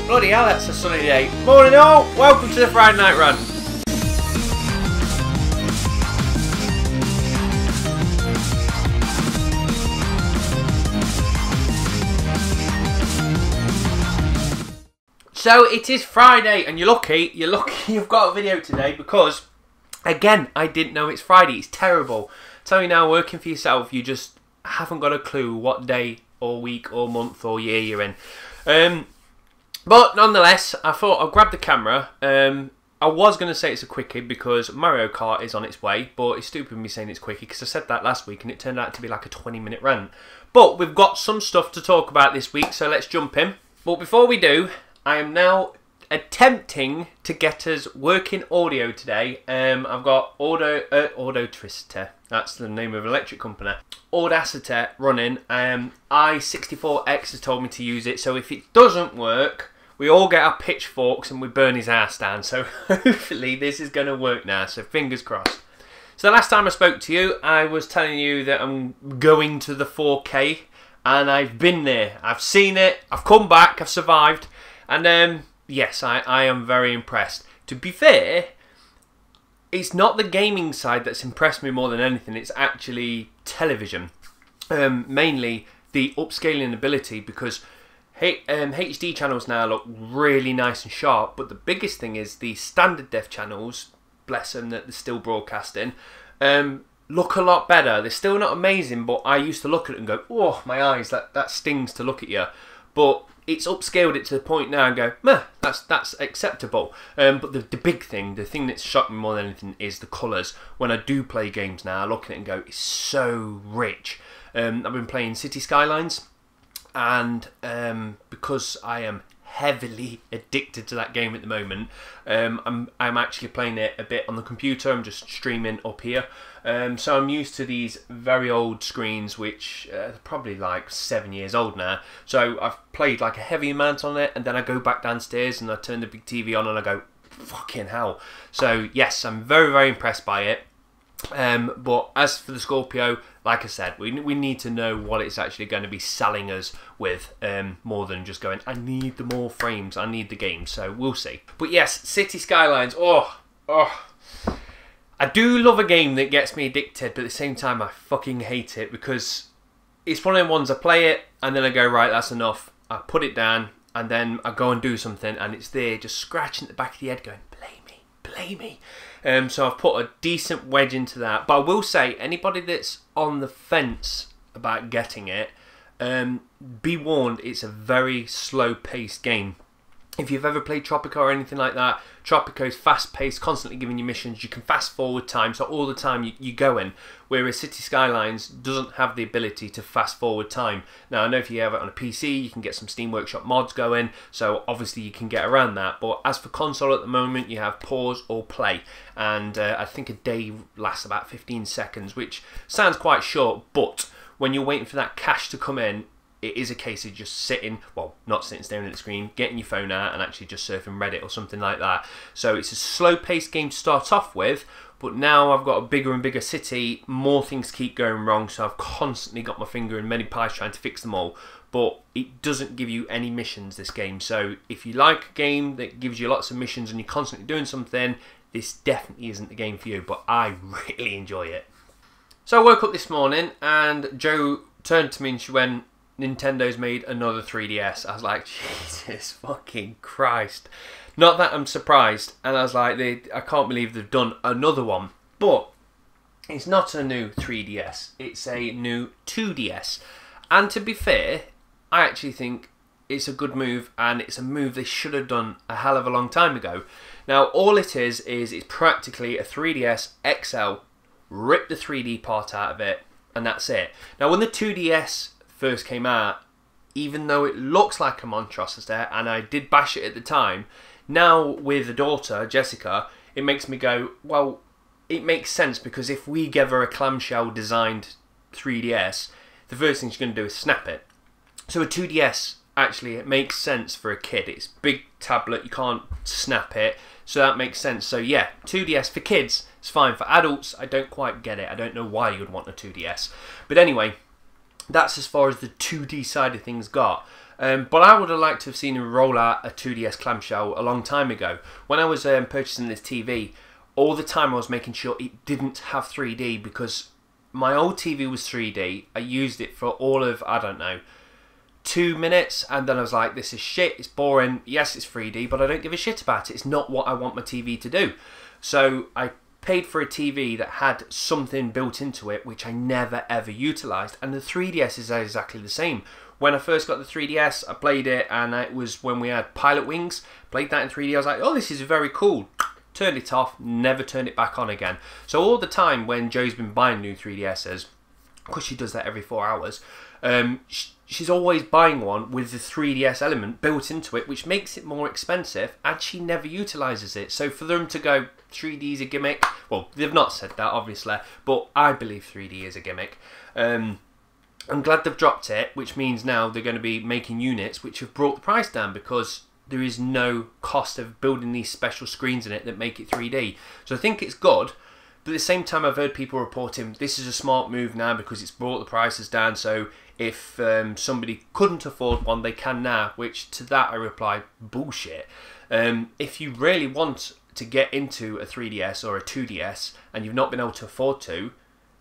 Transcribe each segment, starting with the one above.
Bloody hell, that's a sunny day. Morning all, welcome to the Friday Night Run. So it is Friday and you're lucky you've got a video today because, again, I didn't know it's Friday. It's terrible. Tell you now, working for yourself, you just haven't got a clue what day or week or month or year you're in. But nonetheless, I thought I'll grab the camera. I was going to say it's a quickie because Mario Kart is on its way, but it's stupid me saying it's quickie because I said that last week and it turned out to be like a 20-minute rant. But we've got some stuff to talk about this week, so let's jump in. But before we do, I am now attempting to get us working audio today. I've got Audacity, that's the name of an electric company. Audacity running. I64X has told me to use it, so if it doesn't work, we all get our pitchforks and we burn his ass down. So hopefully this is going to work now, so fingers crossed. So the last time I spoke to you, I was telling you that I'm going to the 4K, and I've been there. I've seen it, I've come back, I've survived, and yes, I am very impressed. To be fair, it's not the gaming side that's impressed me more than anything, it's actually television. Mainly the upscaling ability, because HD channels now look really nice and sharp, but the biggest thing is the standard def channels, bless them that they're still broadcasting, look a lot better. They're still not amazing, but I used to look at it and go, oh, my eyes, that stings to look at you. But it's upscaled it to the point now and go, meh, that's acceptable. But the big thing, the thing that's shocked me more than anything is the colours. When I do play games now, I look at it and go, it's so rich. I've been playing City Skylines, and because I am heavily addicted to that game at the moment, I'm actually playing it a bit on the computer. I'm just streaming up here. So I'm used to these very old screens, which are probably like 7 years old now. So I've played like a heavy amount on it, and then I go back downstairs and I turn the big TV on and I go, fucking hell. So yes, I'm very, very impressed by it. But as for the Scorpio, like I said, we need to know what it's actually going to be selling us with, more than just going, I need the more frames, I need the game. So we'll see. But yes, City Skylines, I do love a game that gets me addicted, but at the same time I fucking hate it, because it's one of them ones I play it and then I go, right, that's enough. I put it down and then I go and do something and it's there just scratching at the back of the head going, play me. So I've put a decent wedge into that. But I will say, anybody that's on the fence about getting it, be warned, it's a very slow-paced game. If you've ever played Tropico or anything like that, Tropico is fast-paced, constantly giving you missions. You can fast-forward time, so all the time you go in. Whereas City Skylines doesn't have the ability to fast-forward time. Now, I know if you have it on a PC, you can get some Steam Workshop mods going, so obviously you can get around that. But as for console at the moment, you have pause or play. And I think a day lasts about 15 seconds, which sounds quite short, but when you're waiting for that cash to come in, it is a case of just sitting, well, not sitting staring at the screen, getting your phone out and actually just surfing Reddit or something like that. So it's a slow-paced game to start off with, but now I've got a bigger and bigger city, more things keep going wrong, so I've constantly got my finger in many pies trying to fix them all. But it doesn't give you any missions, this game. So if you like a game that gives you lots of missions and you're constantly doing something, this definitely isn't the game for you, but I really enjoy it. So I woke up this morning and Jo turned to me and she went, Nintendo's made another 3DS. I was like, Jesus fucking Christ. Not that I'm surprised. And I was like, I can't believe they've done another one. But it's not a new 3DS. It's a new 2DS. And to be fair, I actually think it's a good move. And it's a move they should have done a hell of a long time ago. Now, all it is it's practically a 3DS XL. Rip the 3D part out of it. And that's it. Now, when the 2DS first came out, even though it looks like a monstrosity, and I did bash it at the time, now with a daughter, Jessica, it makes me go, well, it makes sense, because if we give her a clamshell designed 3DS, the first thing she's going to do is snap it. So a 2DS, actually, it makes sense for a kid. It's a big tablet, you can't snap it, so that makes sense. So yeah, 2DS for kids, it's fine. For adults, I don't quite get it. I don't know why you would want a 2DS. But anyway, that's as far as the 2D side of things got. But I would have liked to have seen him roll out a 2DS clamshell a long time ago. When I was purchasing this TV, all the time I was making sure it didn't have 3D, because my old TV was 3D. I used it for all of, I don't know, 2 minutes, and then I was like, this is shit, it's boring. Yes, it's 3D, but I don't give a shit about it. It's not what I want my TV to do. So I paid for a TV that had something built into it which I never ever utilised, and the 3DS is exactly the same. When I first got the 3DS, I played it, and it was when we had Pilot Wings. Played that in 3D, I was like, oh, this is very cool. Turned it off, never turned it back on again. So all the time when Joe's been buying new 3DSs, because she does that every 4 hours, she's always buying one with the 3DS element built into it, which makes it more expensive, and she never utilises it. So for them to go, 3D is a gimmick, well, they've not said that, obviously, but I believe 3D is a gimmick. I'm glad they've dropped it, which means now they're going to be making units which have brought the price down, because there is no cost of building these special screens in it that make it 3D. So I think it's good, but at the same time I've heard people reporting this is a smart move now because it's brought the prices down, so if somebody couldn't afford one, they can now, which to that I reply, bullshit. If you really want to get into a 3DS or a 2DS and you've not been able to afford to,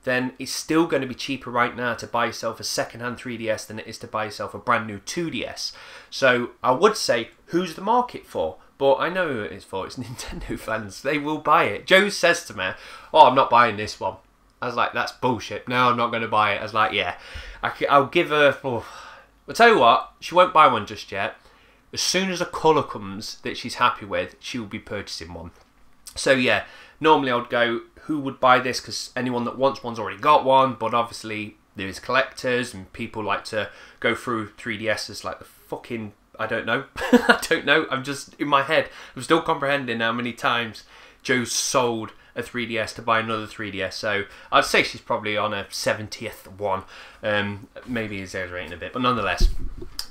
then it's still going to be cheaper right now to buy yourself a second-hand 3DS than it is to buy yourself a brand new 2DS. So I would say, who's the market for? But I know who it is for. It's Nintendo fans. They will buy it. Joe says to me, oh, I'm not buying this one. I was like, that's bullshit. No, I'm not going to buy it. I was like, yeah. I'll give her... Oh. I'll tell you what, she won't buy one just yet. As soon as a colour comes that she's happy with, she will be purchasing one. So yeah, normally I would go, who would buy this? Because anyone that wants one's already got one. But obviously there is collectors and people like to go through 3DSs like the fucking... I don't know. I don't know. I'm just in my head. I'm still comprehending how many times Joe's sold a 3DS to buy another 3DS. So I'd say she's probably on a 70th one. Maybe exaggerating a bit, but nonetheless.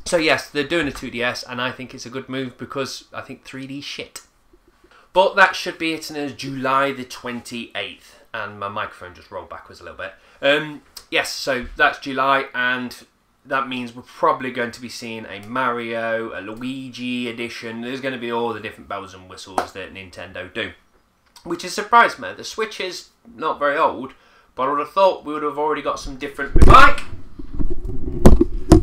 So yes, they're doing a 2DS, and I think it's a good move because I think 3D shit. But that should be it, and it's July the 28th. And my microphone just rolled backwards a little bit. Yes, so that's July, and that means we're probably going to be seeing a Mario, a Luigi edition. There's going to be all the different bells and whistles that Nintendo do. Which has surprised me. The Switch is not very old, but I would have thought we would have already got some different... Mike!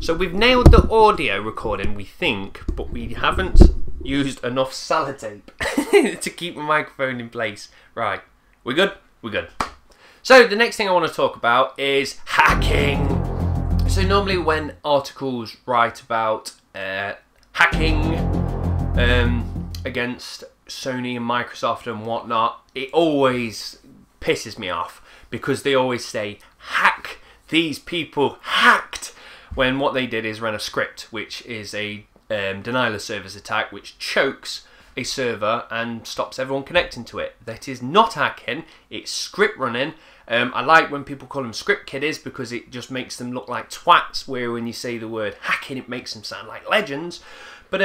So we've nailed the audio recording, we think, but we haven't used enough sellotape to keep the microphone in place. Right, we're good? We're good. So the next thing I want to talk about is hacking. So normally when articles write about hacking against Sony and Microsoft and whatnot, it always pisses me off because they always say, hack, these people hacked, when what they did is run a script, which is a denial of service attack, which chokes a server and stops everyone connecting to it. That is not hacking, it's script running. I like when people call them script kiddies because it just makes them look like twats, where when you say the word hacking it makes them sound like legends. But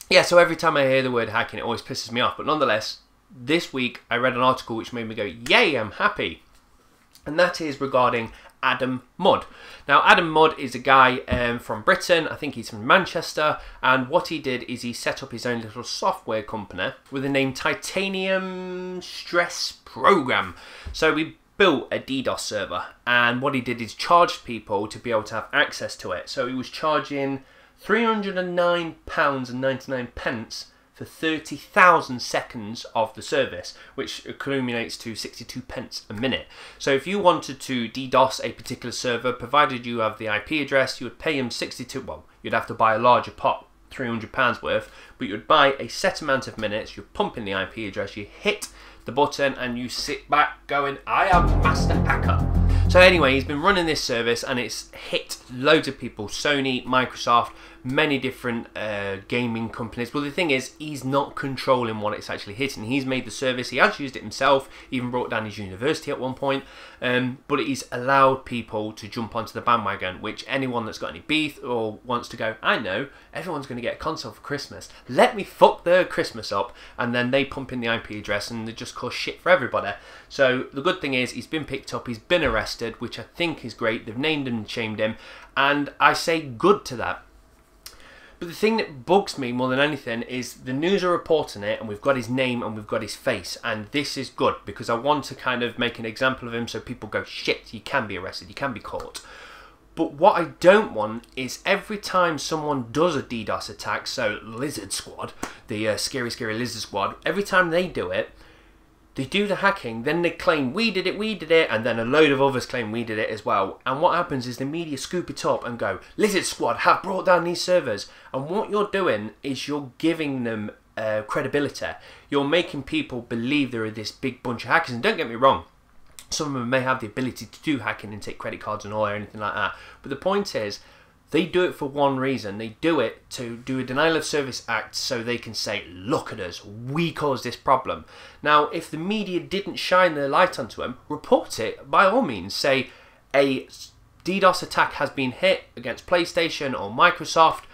yeah, so every time I hear the word hacking it always pisses me off. But nonetheless, this week I read an article which made me go, yay, I'm happy. And that is regarding Adam Mudd. Now, Adam Mudd is a guy from Britain. I think he's from Manchester. And what he did is he set up his own little software company with the name Titanium Stress Program. So we built a DDoS server. And what he did is charged people to be able to have access to it. So he was charging £309.99 for 30,000 seconds of the service, which accumulates to 62 pence a minute. So if you wanted to DDoS a particular server, provided you have the IP address, you would pay him 62, well, you'd have to buy a larger pot, £300 worth, but you'd buy a set amount of minutes, you pump in the IP address, you hit the button, and you sit back going, I am Master Hacker. So anyway, he's been running this service and it's hit loads of people, Sony, Microsoft, many different gaming companies. Well, the thing is, he's not controlling what it's actually hitting. He's made the service, he has used it himself, even brought down his university at one point, but he's allowed people to jump onto the bandwagon, which anyone that's got any beef or wants to go, I know, everyone's going to get a console for Christmas, let me fuck their Christmas up, and then they pump in the IP address and they just cause shit for everybody. So the good thing is, he's been picked up, he's been arrested, which I think is great. They've named him and shamed him, and I say good to that. But the thing that bugs me more than anything is the news are reporting it, and we've got his name and we've got his face, and this is good because I want to kind of make an example of him so people go, shit, you can be arrested, you can be caught. But what I don't want is every time someone does a DDoS attack, so Lizard Squad, the scary Lizard Squad, every time they do it, they do the hacking, then they claim we did it, and then a load of others claim we did it as well. And what happens is the media scoop it up and go, Lizard Squad have brought down these servers. And what you're doing is you're giving them credibility. You're making people believe there are this big bunch of hackers. And don't get me wrong, some of them may have the ability to do hacking and take credit cards and all or anything like that. But the point is, they do it for one reason. They do it to do a denial of service act so they can say, look at us, we caused this problem. Now, if the media didn't shine their light onto them, report it by all means. Say a DDoS attack has been hit against PlayStation or Microsoft.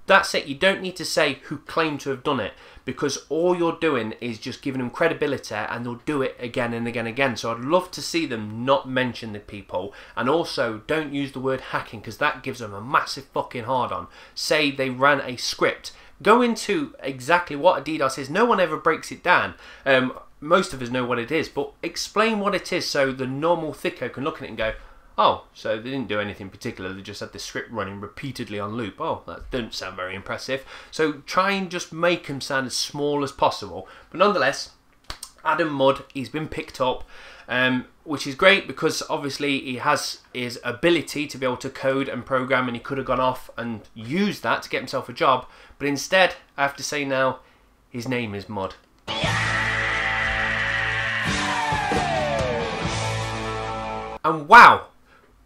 That's it. You don't need to say who claimed to have done it, because all you're doing is just giving them credibility, and they'll do it again and again and again. So I'd love to see them not mention the people, and also don't use the word hacking, because that gives them a massive fucking hard on. Say they ran a script. Go into exactly what a DDoS is. No one ever breaks it down. Most of us know what it is, but explain what it is so the normal thicko can look at it and go, oh, so they didn't do anything particular, they just had the script running repeatedly on loop. Oh, that doesn't sound very impressive. So try and just make them sound as small as possible. But nonetheless, Adam Mudd, he's been picked up, which is great because obviously he has his ability to be able to code and program, and he could have gone off and used that to get himself a job. But instead, I have to say now, his name is Mudd. And wow!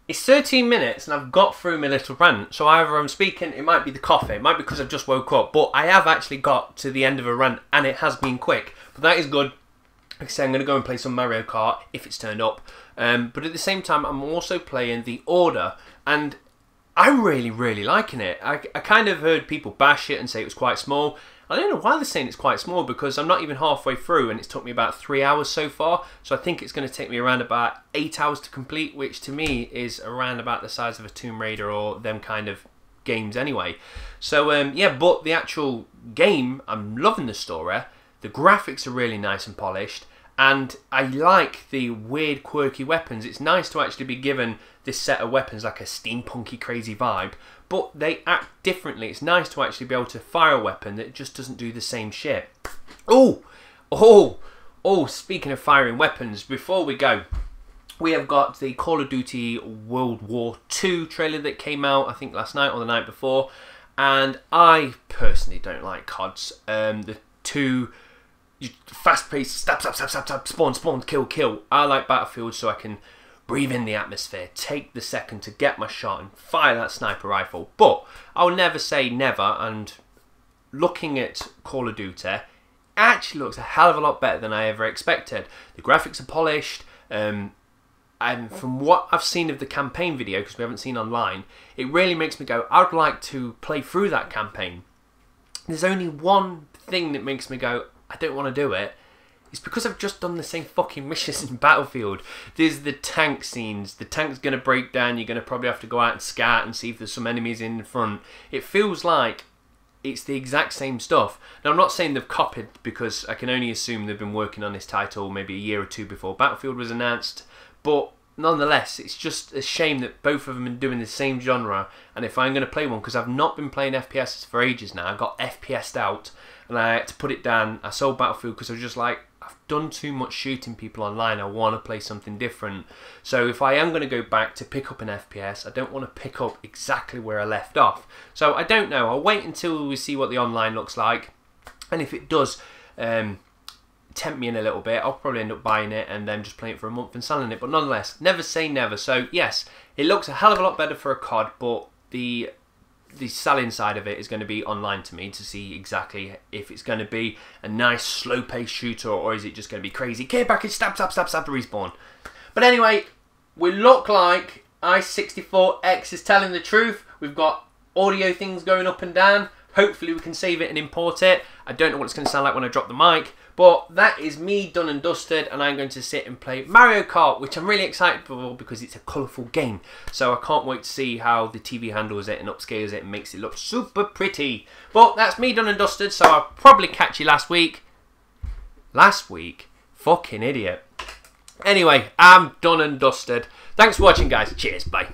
It's 13 minutes and I've got through my little rant, so either I'm speaking, it might be the coffee, it might be because I've just woke up, but I have actually got to the end of a rant and it has been quick. But that is good. Like I say, I'm going to go and play some Mario Kart if it's turned up. But at the same time, I'm also playing The Order, and I'm really liking it. I kind of heard people bash it and say it was quite small. I don't know why they're saying it's quite small, because I'm not even halfway through and it's took me about 3 hours so far. So I think it's going to take me around about 8 hours to complete, which to me is around about the size of a Tomb Raider or them kind of games anyway. So yeah, but the actual game, I'm loving the story. The graphics are really nice and polished. And I like the weird, quirky weapons. It's nice to actually be given this set of weapons like a steampunky, crazy vibe, but they act differently. It's nice to actually be able to fire a weapon that just doesn't do the same shit. Oh, speaking of firing weapons, before we go, we have got the Call of Duty World War II trailer that came out, I think last night or the night before, and I personally don't like CODs. The two fast-paced stab, spawn, kill. I like Battlefield so I can breathe in the atmosphere, take the second to get my shot and fire that sniper rifle. But I'll never say never, and looking at Call of Duty, it actually looks a hell of a lot better than I ever expected. The graphics are polished, and from what I've seen of the campaign video, because we haven't seen online, it really makes me go, I'd like to play through that campaign. There's only one thing that makes me go, I don't want to do it. It's because I've just done the same fucking missions in Battlefield. There's the tank scenes. The tank's going to break down. You're going to probably have to go out and scout and see if there's some enemies in front. It feels like it's the exact same stuff. Now, I'm not saying they've copied, because I can only assume they've been working on this title maybe a year or two before Battlefield was announced. But nonetheless, it's just a shame that both of them are doing the same genre. And if I'm going to play one, because I've not been playing FPS for ages now, I got FPS'd out and I had to put it down. I sold Battlefield because I was just like, I've done too much shooting people online. I want to play something different. So if I am going to go back to pick up an FPS, I don't want to pick up exactly where I left off. So I don't know. I'll wait until we see what the online looks like. And if it does tempt me in a little bit, I'll probably end up buying it and then just playing it for a month and selling it. But nonetheless, never say never. So yes, it looks a hell of a lot better for a COD, but the selling side of it is going to be online to me to see exactly if it's going to be a nice slow-paced shooter, or is it just going to be crazy care package, stab, respawn. But anyway, we look like i64X is telling the truth. We've got audio things going up and down. Hopefully we can save it and import it. I don't know what it's going to sound like when I drop the mic, But that is me done and dusted, and I'm going to sit and play Mario Kart, which I'm really excited for because it's a colourful game. So I can't wait to see how the TV handles it and upscales it and makes it look super pretty. But that's me done and dusted, so I'll probably catch you last week. Last week? Fucking idiot. Anyway, I'm done and dusted. Thanks for watching, guys. Cheers, bye.